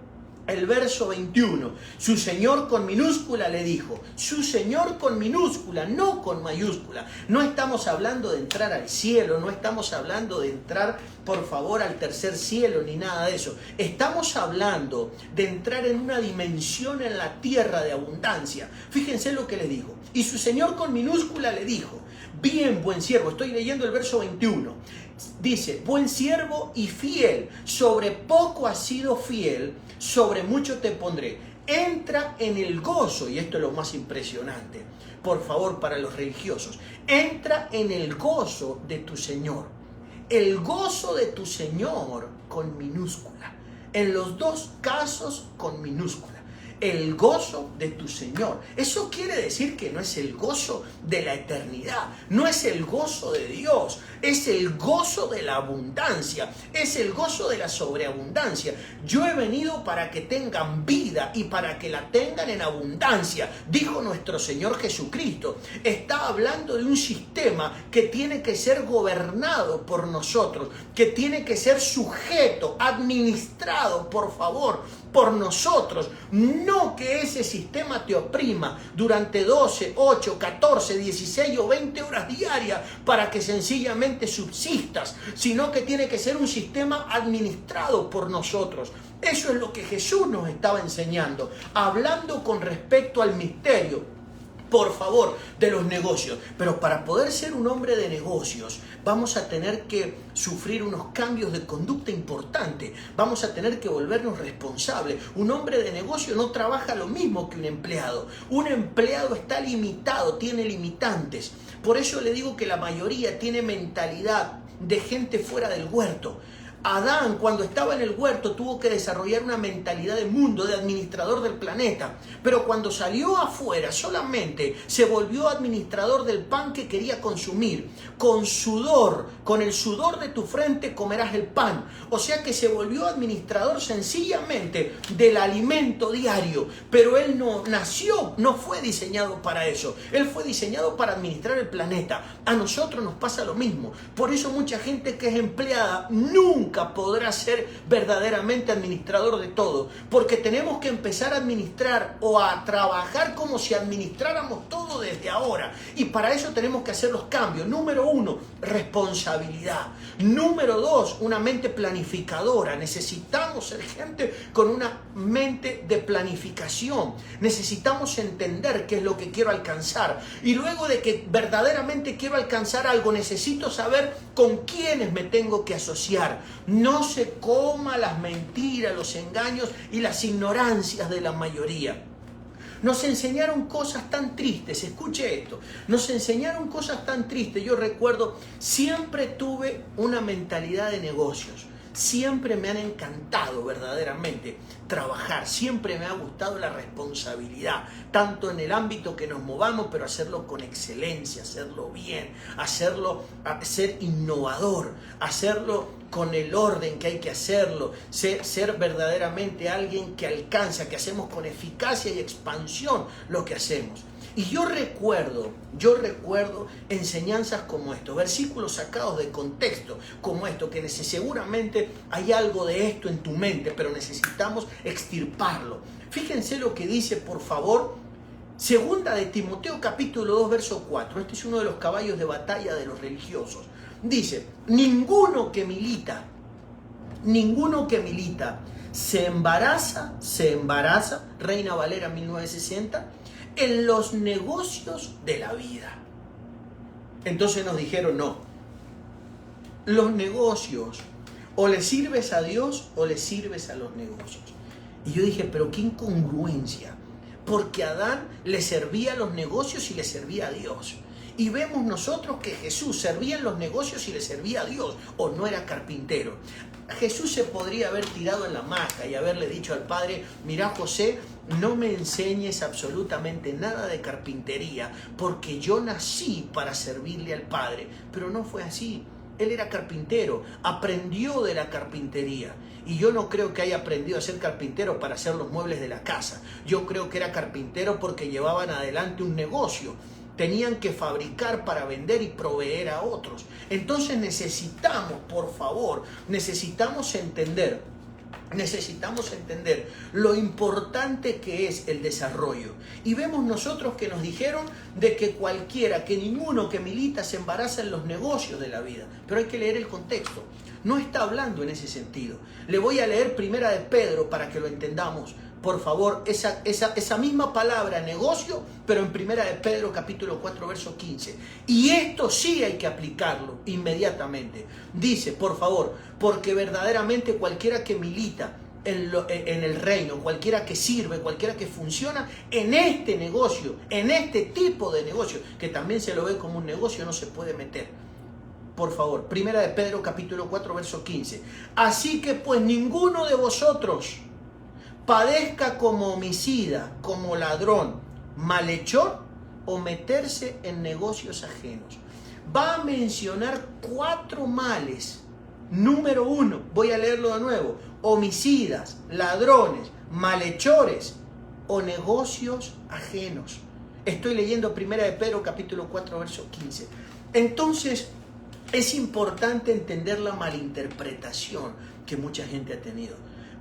el verso 21. Su Señor con minúscula le dijo. Su Señor con minúscula, no con mayúscula. No estamos hablando de entrar al cielo, no estamos hablando de entrar, por favor, al tercer cielo, ni nada de eso. Estamos hablando de entrar en una dimensión en la tierra de abundancia. Fíjense lo que le dijo. Y su Señor con minúscula le dijo, bien, buen siervo. Estoy leyendo el verso 21. Dice, buen siervo y fiel, sobre poco has sido fiel, sobre mucho te pondré. Entra en el gozo, y esto es lo más impresionante, por favor, para los religiosos. Entra en el gozo de tu Señor. El gozo de tu Señor con minúscula. En los dos casos con minúscula. El gozo de tu Señor. Eso quiere decir que no es el gozo de la eternidad, no es el gozo de Dios, es el gozo de la abundancia, es el gozo de la sobreabundancia. Yo he venido para que tengan vida y para que la tengan en abundancia, dijo nuestro Señor Jesucristo. Está hablando de un sistema que tiene que ser gobernado por nosotros, que tiene que ser sujeto, administrado, por favor, por nosotros. No que ese sistema te oprima durante 12, 8, 14, 16 o 20 horas diarias para que sencillamente subsistas, sino que tiene que ser un sistema administrado por nosotros. Eso es lo que Jesús nos estaba enseñando, hablando con respecto al misterio, por favor, de los negocios. Pero para poder ser un hombre de negocios, vamos a tener que sufrir unos cambios de conducta importantes. Vamos a tener que volvernos responsables. Un hombre de negocio no trabaja lo mismo que un empleado. Un empleado está limitado, tiene limitantes. Por eso le digo que la mayoría tiene mentalidad de gente fuera del huerto. Adán, cuando estaba en el huerto, tuvo que desarrollar una mentalidad de mundo, de administrador del planeta. Pero cuando salió afuera, solamente se volvió administrador del pan que quería consumir. Con sudor, con el sudor de tu frente comerás el pan. O sea que se volvió administrador sencillamente del alimento diario. Pero él no nació, no fue diseñado para eso. Él fue diseñado para administrar el planeta. A nosotros nos pasa lo mismo. Por eso mucha gente que es empleada nunca podrá ser verdaderamente administrador de todo, porque tenemos que empezar a administrar o a trabajar como si administráramos todo desde ahora, y para eso tenemos que hacer los cambios. Número 1, responsabilidad. Número 2, una mente planificadora. Necesitamos ser gente con una mente de planificación. Necesitamos entender qué es lo que quiero alcanzar, y luego de que verdaderamente quiero alcanzar algo, necesito saber con quiénes me tengo que asociar. No se coma las mentiras, los engaños y las ignorancias de la mayoría. Nos enseñaron cosas tan tristes, escuche esto, nos enseñaron cosas tan tristes. Yo recuerdo, siempre tuve una mentalidad de negocios. Siempre me han encantado verdaderamente trabajar, siempre me ha gustado la responsabilidad, tanto en el ámbito que nos movamos, pero hacerlo con excelencia, hacerlo bien, ser innovador, hacerlo con el orden que hay que hacerlo, ser verdaderamente alguien que alcanza, que hacemos con eficacia y expansión lo que hacemos. Y yo recuerdo enseñanzas como esto, versículos sacados de contexto como esto, que seguramente hay algo de esto en tu mente, pero necesitamos extirparlo. Fíjense lo que dice, por favor, segunda de Timoteo capítulo 2, verso 4. Este es uno de los caballos de batalla de los religiosos. Dice, ninguno que milita se embaraza, Reina Valera 1960, en los negocios de la vida. Entonces nos dijeron, no, los negocios, o le sirves a Dios o le sirves a los negocios. Y yo dije, pero qué incongruencia, porque Adán le servía a los negocios y le servía a Dios. Y vemos nosotros que Jesús servía en los negocios y le servía a Dios, o no era carpintero. Jesús se podría haber tirado en la hamaca y haberle dicho al Padre, mira José, no me enseñes absolutamente nada de carpintería, porque yo nací para servirle al Padre. Pero no fue así. Él era carpintero, aprendió de la carpintería. Y yo no creo que haya aprendido a ser carpintero para hacer los muebles de la casa. Yo creo que era carpintero porque llevaban adelante un negocio. Tenían que fabricar para vender y proveer a otros. Entonces necesitamos, por favor, necesitamos entender lo importante que es el desarrollo. Y vemos nosotros que nos dijeron de que cualquiera, que ninguno que milita se embaraza en los negocios de la vida. Pero hay que leer el contexto. No está hablando en ese sentido. Le voy a leer Primera de Pedro para que lo entendamos. Por favor, esa misma palabra, negocio, pero en Primera de Pedro capítulo 4, verso 15. Y esto sí hay que aplicarlo inmediatamente. Dice, por favor, porque verdaderamente cualquiera que milita en el reino, cualquiera que sirve, cualquiera que funciona en este negocio, en este tipo de negocio, que también se lo ve como un negocio, no se puede meter. Por favor, Primera de Pedro capítulo 4, verso 15. Así que pues ninguno de vosotros padezca como homicida, como ladrón, malhechor o meterse en negocios ajenos. Va a mencionar 4 males. Número 1, voy a leerlo de nuevo: homicidas, ladrones, malhechores o negocios ajenos. Estoy leyendo Primera de Pedro capítulo 4, verso 15. Entonces, es importante entender la malinterpretación que mucha gente ha tenido.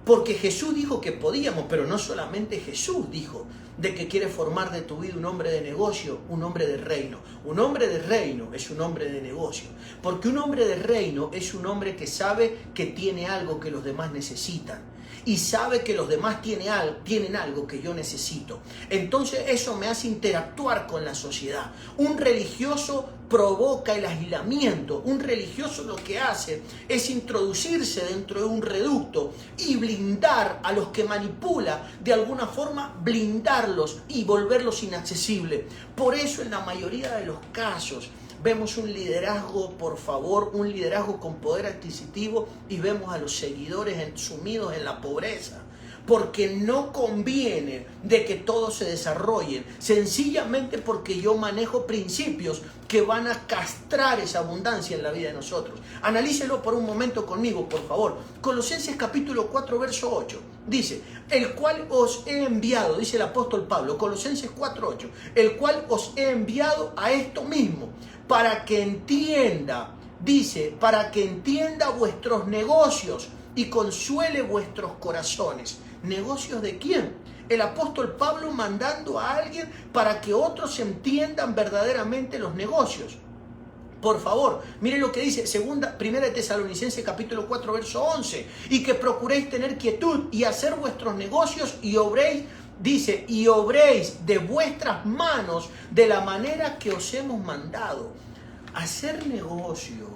Porque Jesús dijo que podíamos, pero no solamente Jesús dijo de que quiere formar de tu vida un hombre de negocio, un hombre de reino. Un hombre de reino es un hombre de negocio. Porque un hombre de reino es un hombre que sabe que tiene algo que los demás necesitan. Y sabe que los demás tienen algo que yo necesito. Entonces eso me hace interactuar con la sociedad. Un religioso provoca el aislamiento. Un religioso lo que hace es introducirse dentro de un reducto y blindar a los que manipula, de alguna forma blindarlos y volverlos inaccesibles. Por eso en la mayoría de los casos vemos un liderazgo, por favor, un liderazgo con poder adquisitivo, y vemos a los seguidores sumidos en la pobreza. Porque no conviene de que todos se desarrollen, sencillamente porque yo manejo principios que van a castrar esa abundancia en la vida de nosotros. Analícelo por un momento conmigo, por favor. Colosenses capítulo 4, verso 8. Dice, el cual os he enviado, dice el apóstol Pablo, Colosenses 4, 8, el cual os he enviado a esto mismo, para que entienda, dice, para que entienda vuestros negocios y consuele vuestros corazones. ¿Negocios de quién? El apóstol Pablo mandando a alguien para que otros entiendan verdaderamente los negocios. Por favor, mire lo que dice Primera de Tesalonicenses capítulo 4, verso 11. Y que procuréis tener quietud y hacer vuestros negocios y obréis, dice, y obréis de vuestras manos de la manera que os hemos mandado. Hacer negocios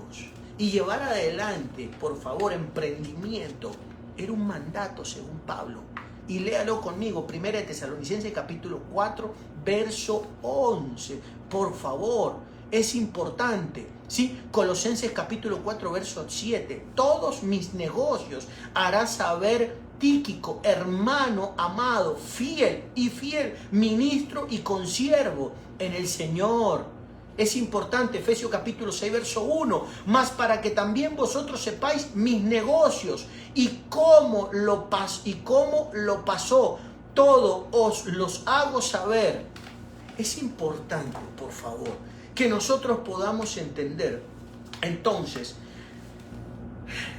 y llevar adelante, por favor, emprendimiento, era un mandato según Pablo. Y léalo conmigo, Primera de Tesalonicenses capítulo 4, verso 11. Por favor, es importante. ¿Sí? Colosenses capítulo 4, verso 7. Todos mis negocios hará saber Tíquico, hermano amado, fiel, ministro y consiervo en el Señor. Es importante, Efesios capítulo 6, verso 1, más para que también vosotros sepáis mis negocios y cómo lo pasó, todo os los hago saber. Es importante, por favor, que nosotros podamos entender, entonces,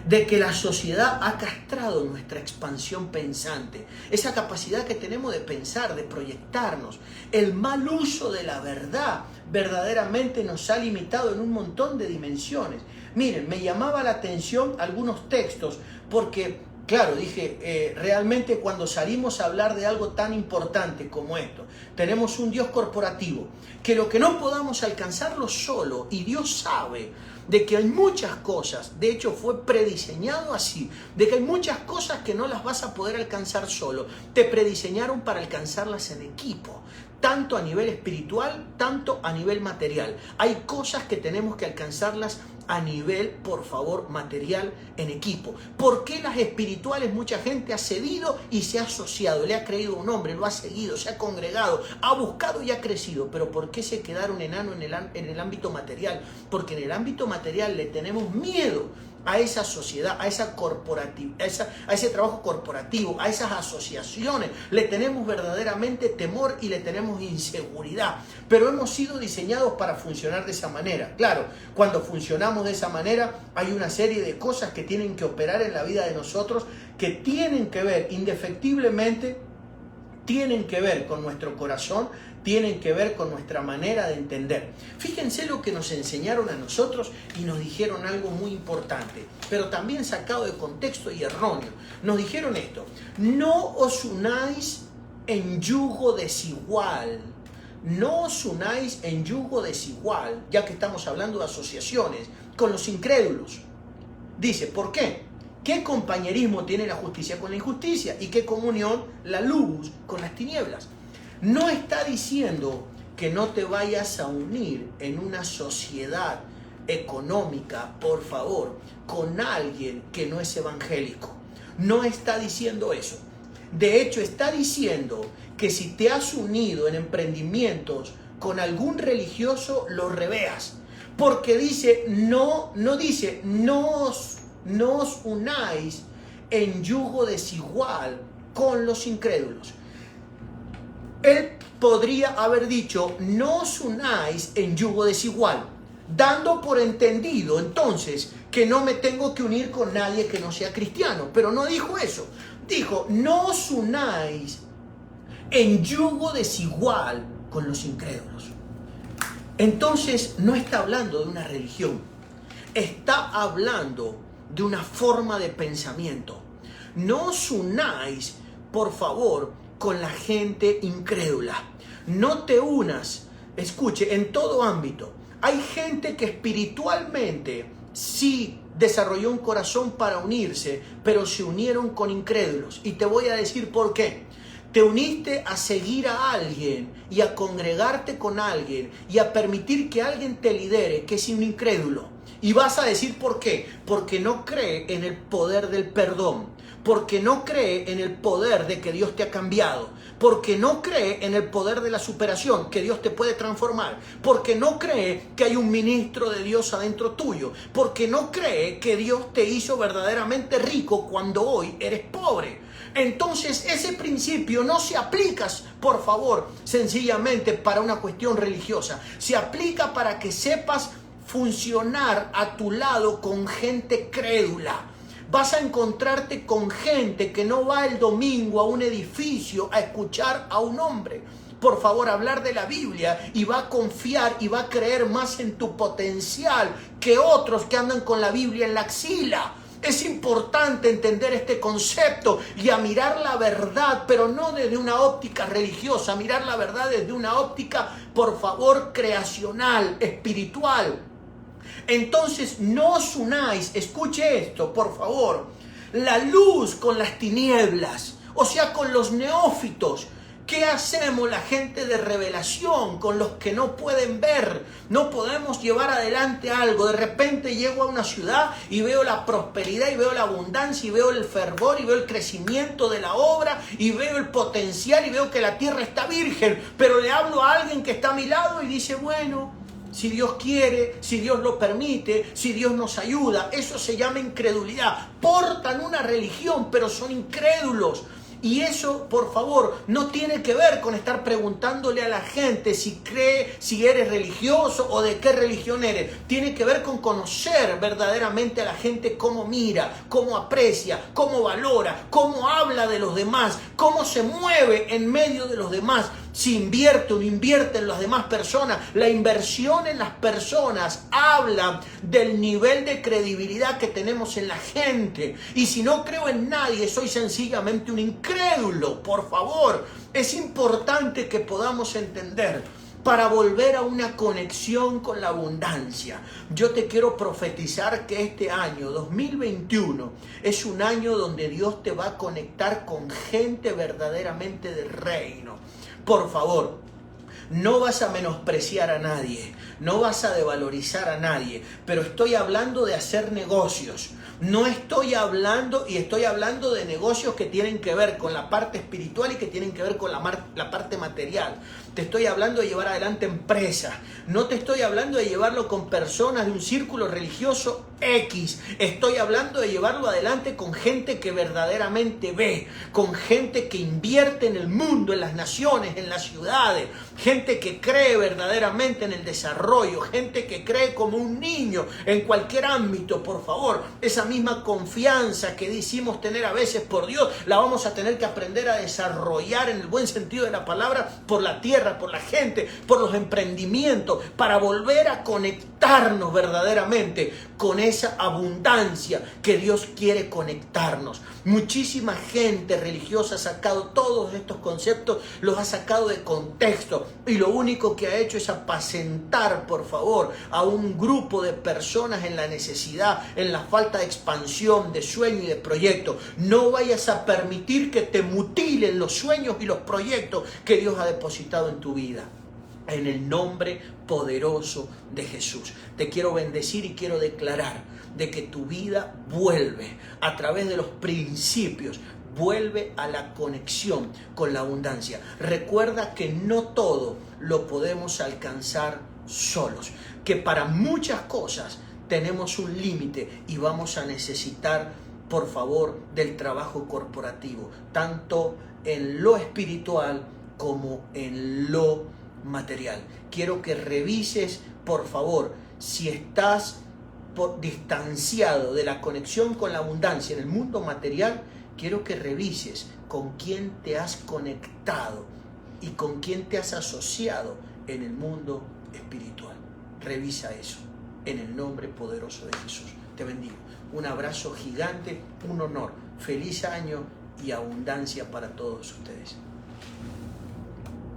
de que la sociedad ha castrado nuestra expansión pensante, esa capacidad que tenemos de pensar, de proyectarnos. El mal uso de la verdad verdaderamente nos ha limitado en un montón de dimensiones. Miren, me llamaba la atención algunos textos, porque Claro, dije, realmente cuando salimos a hablar de algo tan importante como esto, tenemos un Dios corporativo, que lo que no podamos alcanzarlo solo, y Dios sabe de que hay muchas cosas, de hecho fue prediseñado así, de que hay muchas cosas que no las vas a poder alcanzar solo, te prediseñaron para alcanzarlas en equipo, tanto a nivel espiritual, tanto a nivel material. Hay cosas que tenemos que alcanzarlas a nivel, por favor, material en equipo. ¿Por qué las espirituales mucha gente ha cedido y se ha asociado? Le ha creído a un hombre, lo ha seguido, se ha congregado, ha buscado y ha crecido. Pero ¿por qué se quedaron enanos en el ámbito material? Porque en el ámbito material le tenemos miedo a esa sociedad, a ese trabajo corporativo, a esas asociaciones. Le tenemos verdaderamente temor y le tenemos inseguridad. Pero hemos sido diseñados para funcionar de esa manera. Claro, cuando funcionamos de esa manera, hay una serie de cosas que tienen que operar en la vida de nosotros, que tienen que ver, indefectiblemente, tienen que ver con nuestro corazón, tienen que ver con nuestra manera de entender. Fíjense lo que nos enseñaron a nosotros y nos dijeron algo muy importante, pero también sacado de contexto y erróneo. Nos dijeron esto: no os unáis en yugo desigual. No os unáis en yugo desigual, ya que estamos hablando de asociaciones, con los incrédulos. Dice, ¿por qué? ¿Qué compañerismo tiene la justicia con la injusticia? ¿Y qué comunión la luz con las tinieblas? No está diciendo que no te vayas a unir en una sociedad económica, por favor, con alguien que no es evangélico. No está diciendo eso. De hecho, está diciendo que si te has unido en emprendimientos con algún religioso, lo reveas. Porque dice, no os unáis en yugo desigual con los incrédulos. Él podría haber dicho, no os unáis en yugo desigual, dando por entendido entonces que no me tengo que unir con nadie que no sea cristiano. Pero no dijo eso. Dijo, no os unáis en yugo desigual con los incrédulos. Entonces no está hablando de una religión, está hablando de una forma de pensamiento. No os unáis, por favor, con la gente incrédula. No te unas, escuche, en todo ámbito. Hay gente que espiritualmente sí desarrolló un corazón para unirse, pero se unieron con incrédulos. Y te voy a decir por qué. Te uniste a seguir a alguien y a congregarte con alguien y a permitir que alguien te lidere, que es un incrédulo. Y vas a decir ¿por qué? Porque no cree en el poder del perdón, porque no cree en el poder de que Dios te ha cambiado, porque no cree en el poder de la superación, que Dios te puede transformar, porque no cree que hay un ministro de Dios adentro tuyo, porque no cree que Dios te hizo verdaderamente rico cuando hoy eres pobre. Entonces ese principio no se aplica, por favor, sencillamente para una cuestión religiosa. Se aplica para que sepas funcionar a tu lado con gente crédula. Vas a encontrarte con gente que no va el domingo a un edificio a escuchar a un hombre, por favor, hablar de la Biblia, y va a confiar y va a creer más en tu potencial que otros que andan con la Biblia en la axila. Es importante entender este concepto y a mirar la verdad, pero no desde una óptica religiosa, mirar la verdad desde una óptica, por favor, creacional, espiritual. Entonces, no os unáis, escuche esto, por favor, la luz con las tinieblas, o sea, con los neófitos. ¿Qué hacemos la gente de revelación con los que no pueden ver? No podemos llevar adelante algo. De repente llego a una ciudad y veo la prosperidad y veo la abundancia y veo el fervor y veo el crecimiento de la obra y veo el potencial y veo que la tierra está virgen. Pero le hablo a alguien que está a mi lado y dice, bueno, si Dios quiere, si Dios lo permite, si Dios nos ayuda. Eso se llama incredulidad. Portan una religión, pero son incrédulos. Y eso, por favor, no tiene que ver con estar preguntándole a la gente si cree, si eres religioso o de qué religión eres. Tiene que ver con conocer verdaderamente a la gente, cómo mira, cómo aprecia, cómo valora, cómo habla de los demás, cómo se mueve en medio de los demás. si invierte o no invierte en las demás personas. La inversión en las personas habla del nivel de credibilidad que tenemos en la gente. Y si no creo en nadie, soy sencillamente un incrédulo. Por favor, es importante que podamos entender, para volver a una conexión con la abundancia. Yo te quiero profetizar que este año 2021 es un año donde Dios te va a conectar con gente verdaderamente del reino. Por favor, no vas a menospreciar a nadie, no vas a devalorizar a nadie, pero estoy hablando de hacer negocios. No estoy hablando, y estoy hablando de negocios que tienen que ver con la parte espiritual y que tienen que ver con la parte material. Te estoy hablando de llevar adelante empresas. No te estoy hablando de llevarlo con personas de un círculo religioso X. Estoy hablando de llevarlo adelante con gente que verdaderamente ve, con gente que invierte en el mundo, en las naciones, en las ciudades, gente que cree verdaderamente en el desarrollo, gente que cree como un niño en cualquier ámbito. Por favor, esa misma confianza que decimos tener a veces por Dios, la vamos a tener que aprender a desarrollar en el buen sentido de la palabra, por la tierra, por la gente, por los emprendimientos, para volver a conectarnos verdaderamente con esa abundancia que Dios quiere conectarnos. Muchísima gente religiosa ha sacado todos estos conceptos, los ha sacado de contexto, y lo único que ha hecho es apacentar, por favor, a un grupo de personas en la necesidad, en la falta de expansión, de sueño y de proyecto. No vayas a permitir que te mutilen los sueños y los proyectos que Dios ha depositado en tu vida. En el nombre poderoso de Jesús, te quiero bendecir y quiero declarar de que tu vida vuelve a través de los principios, vuelve a la conexión con la abundancia. Recuerda que no todo lo podemos alcanzar solos, que para muchas cosas tenemos un límite y vamos a necesitar, por favor, del trabajo corporativo, tanto en lo espiritual como en lo material. Quiero que revises, por favor, si estás distanciado de la conexión con la abundancia en el mundo material. Quiero que revises con quién te has conectado y con quién te has asociado en el mundo espiritual. Revisa eso en el nombre poderoso de Jesús. Te bendigo. Un abrazo gigante, un honor. Feliz año y abundancia para todos ustedes.